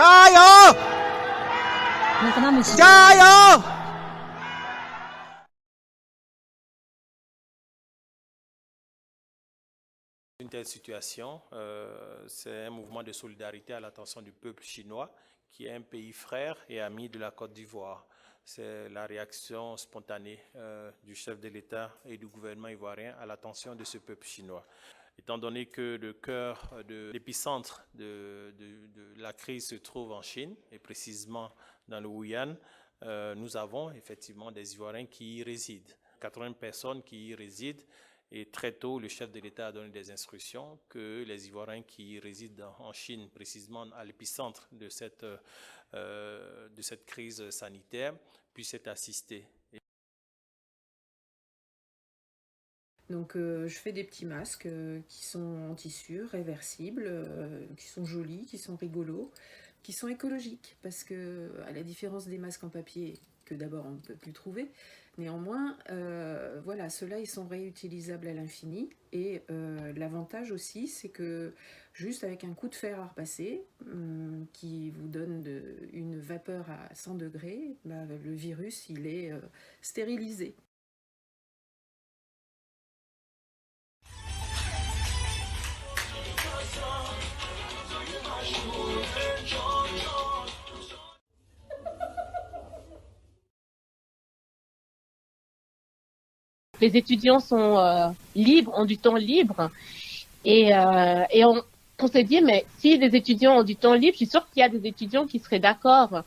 加油！加油！ Une telle situation, c'est un mouvement de solidarité à l'attention du peuple chinois, qui est un pays frère et ami de la Côte d'Ivoire. C'est la réaction spontanée du chef de l'État et du gouvernement ivoirien à l'attention de ce peuple chinois. Étant donné que le cœur de l'épicentre de la crise se trouve en Chine, et précisément dans le Wuhan, nous avons effectivement des Ivoiriens qui y résident, 80 personnes qui y résident. Et très tôt, le chef de l'État a donné des instructions que les Ivoiriens qui résident en Chine, précisément à l'épicentre de cette crise sanitaire, puissent être assistés. Donc je fais des petits masques qui sont en tissu, réversibles, qui sont jolis, qui sont rigolos, qui sont écologiques, parce que à la différence des masques en papier, que d'abord on ne peut plus trouver, néanmoins, voilà, ceux-là ils sont réutilisables à l'infini, et l'avantage aussi c'est que juste avec un coup de fer à repasser, qui vous donne une vapeur à 100 degrés, bah, le virus il est stérilisé. Les étudiants sont libres, ont du temps libre, et on s'est dit, mais si les étudiants ont du temps libre, je suis sûre qu'il y a des étudiants qui seraient d'accord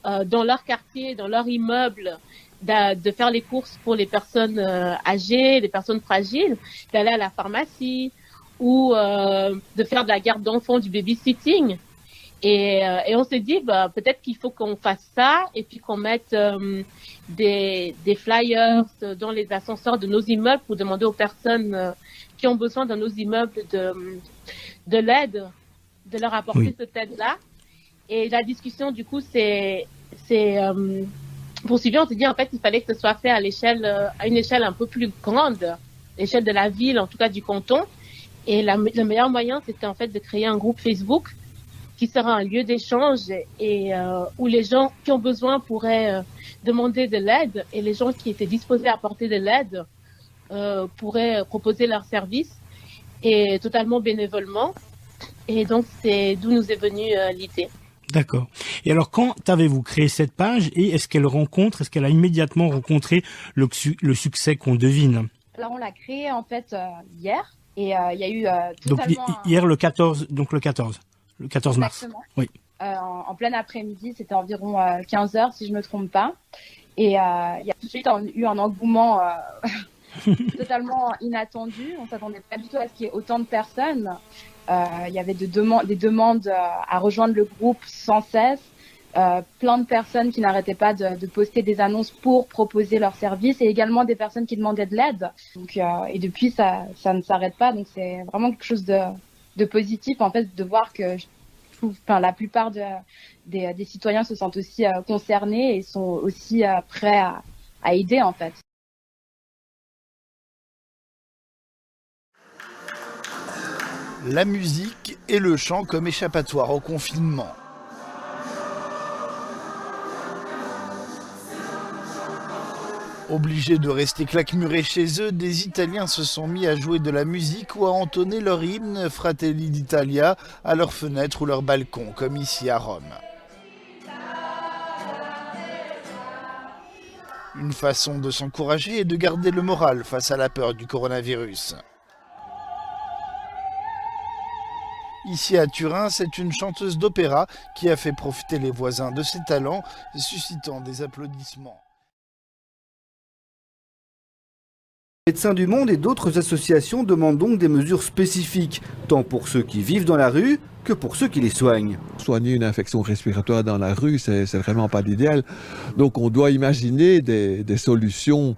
dans leur quartier, dans leur immeuble, de faire les courses pour les personnes âgées, les personnes fragiles, d'aller à la pharmacie ou de faire de la garde d'enfants, du babysitting. Et on s'est dit, bah, peut-être qu'il faut qu'on fasse ça et puis qu'on mette des flyers dans les ascenseurs de nos immeubles pour demander aux personnes qui ont besoin dans nos immeubles de l'aide, de leur apporter cette aide-là. Et la discussion, du coup, c'est poursuivie. On s'est dit, en fait, il fallait que ce soit fait à une échelle un peu plus grande, l'échelle de la ville, en tout cas du canton. Et le meilleur moyen, c'était en fait de créer un groupe Facebook qui sera un lieu d'échange et où les gens qui ont besoin pourraient demander de l'aide, et les gens qui étaient disposés à apporter de l'aide pourraient proposer leurs services, et totalement bénévolement. Et donc, c'est d'où nous est venue l'idée. D'accord. Et alors, quand avez-vous créé cette page, et est-ce qu'elle a immédiatement rencontré le succès qu'on devine? Alors, on l'a créée en fait hier, et il y a eu totalement... Donc hier le 14 mars. Exactement. Oui. En plein après-midi, c'était environ 15h si je me trompe pas. Et il y a tout de suite eu un engouement totalement inattendu. On s'attendait pas du tout à ce qu'il y ait autant de personnes. Il y avait des demandes à rejoindre le groupe sans cesse. Plein de personnes qui n'arrêtaient pas de poster des annonces pour proposer leurs services, et également des personnes qui demandaient de l'aide. Donc, et depuis, ça ne s'arrête pas. Donc c'est vraiment quelque chose de positif, en fait, de voir que la plupart des citoyens se sentent aussi concernés et sont aussi prêts à aider, en fait. La musique et le chant comme échappatoire au confinement. Obligés de rester claquemurés chez eux, des Italiens se sont mis à jouer de la musique ou à entonner leur hymne Fratelli d'Italia à leurs fenêtres ou leurs balcons, comme ici à Rome. Une façon de s'encourager et de garder le moral face à la peur du coronavirus. Ici à Turin, c'est une chanteuse d'opéra qui a fait profiter les voisins de ses talents, suscitant des applaudissements. Médecins du Monde et d'autres associations demandent donc des mesures spécifiques, tant pour ceux qui vivent dans la rue que pour ceux qui les soignent. Soigner une infection respiratoire dans la rue, c'est vraiment pas l'idéal. Donc on doit imaginer des solutions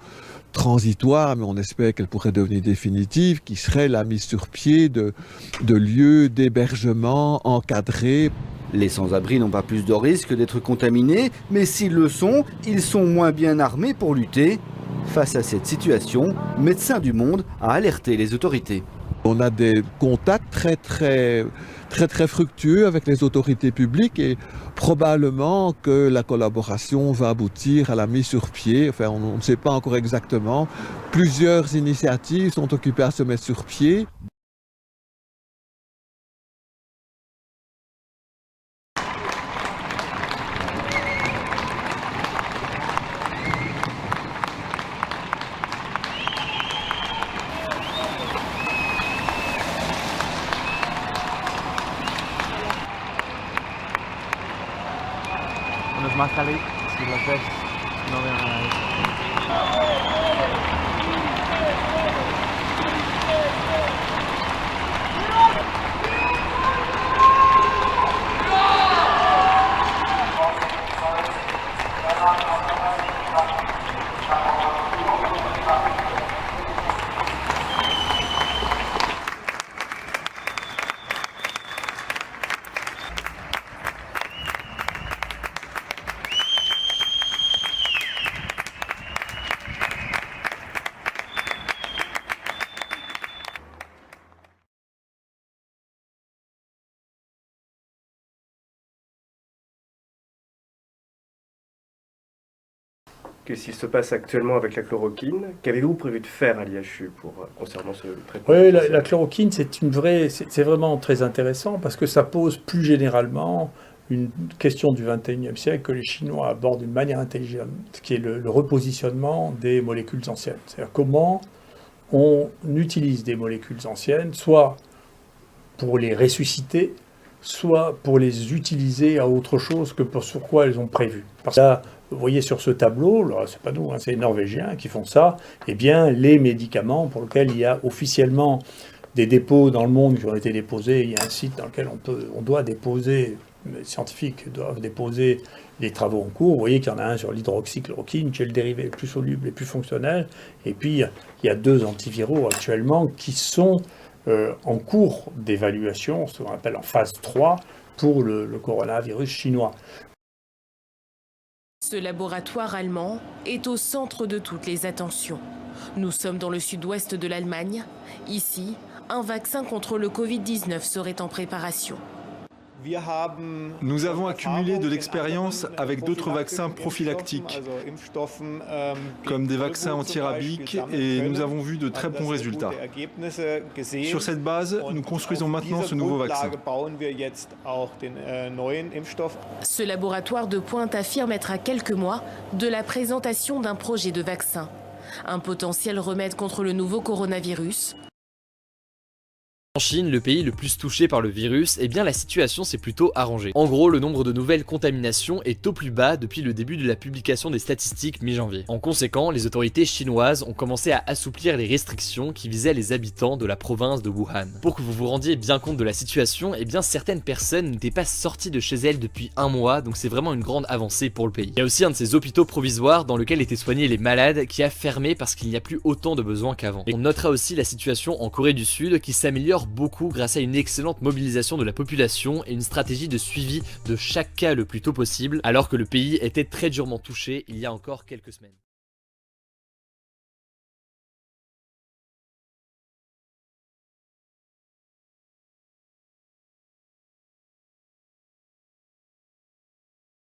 transitoires, mais on espère qu'elles pourraient devenir définitives, qui seraient la mise sur pied de lieux d'hébergement encadrés. Les sans-abri n'ont pas plus de risques d'être contaminés, mais s'ils le sont, ils sont moins bien armés pour lutter. Face à cette situation, Médecins du Monde a alerté les autorités. On a des contacts très fructueux avec les autorités publiques et probablement que la collaboration va aboutir à la mise sur pied, enfin on ne sait pas encore exactement. Plusieurs initiatives sont occupées à se mettre sur pied. Unos más cálidos, si los ves, no veo nada de eso. Qu'est-ce qui se passe actuellement avec la chloroquine? Qu'avez-vous prévu de faire à l'IHU concernant ce traitement? Oui, la chloroquine, c'est vraiment très intéressant parce que ça pose plus généralement une question du XXIe siècle que les Chinois abordent d'une manière intelligente, qui est le repositionnement des molécules anciennes. C'est-à-dire comment on utilise des molécules anciennes, soit pour les ressusciter, soit pour les utiliser à autre chose que sur quoi elles ont prévu. Parce que là, vous voyez sur ce tableau, c'est pas nous, c'est les Norvégiens qui font ça, eh bien les médicaments pour lesquels il y a officiellement des dépôts dans le monde qui ont été déposés, il y a un site dans lequel on doit déposer, les scientifiques doivent déposer les travaux en cours. Vous voyez qu'il y en a un sur l'hydroxychloroquine, qui est le dérivé le plus soluble et le plus fonctionnel, et puis il y a 2 antiviraux actuellement qui sont en cours d'évaluation, ce qu'on appelle en phase 3, pour le coronavirus chinois. Ce laboratoire allemand est au centre de toutes les attentions. Nous sommes dans le sud-ouest de l'Allemagne. Ici, un vaccin contre le Covid-19 serait en préparation. Nous avons accumulé de l'expérience avec d'autres vaccins prophylactiques, comme des vaccins antirabiques, et nous avons vu de très bons résultats. Sur cette base, nous construisons maintenant ce nouveau vaccin. Ce laboratoire de pointe affirme être à quelques mois de la présentation d'un projet de vaccin. Un potentiel remède contre le nouveau coronavirus. En Chine, le pays le plus touché par le virus, eh bien la situation s'est plutôt arrangée. En gros, le nombre de nouvelles contaminations est au plus bas depuis le début de la publication des statistiques mi-janvier. En conséquent, les autorités chinoises ont commencé à assouplir les restrictions qui visaient les habitants de la province de Wuhan. Pour que vous vous rendiez bien compte de la situation, eh bien certaines personnes n'étaient pas sorties de chez elles depuis 1 mois, donc c'est vraiment une grande avancée pour le pays. Il y a aussi un de ces hôpitaux provisoires dans lequel étaient soignés les malades qui a fermé parce qu'il n'y a plus autant de besoins qu'avant. Et on notera aussi la situation en Corée du Sud qui s'améliore beaucoup grâce à une excellente mobilisation de la population et une stratégie de suivi de chaque cas le plus tôt possible, alors que le pays était très durement touché il y a encore quelques semaines.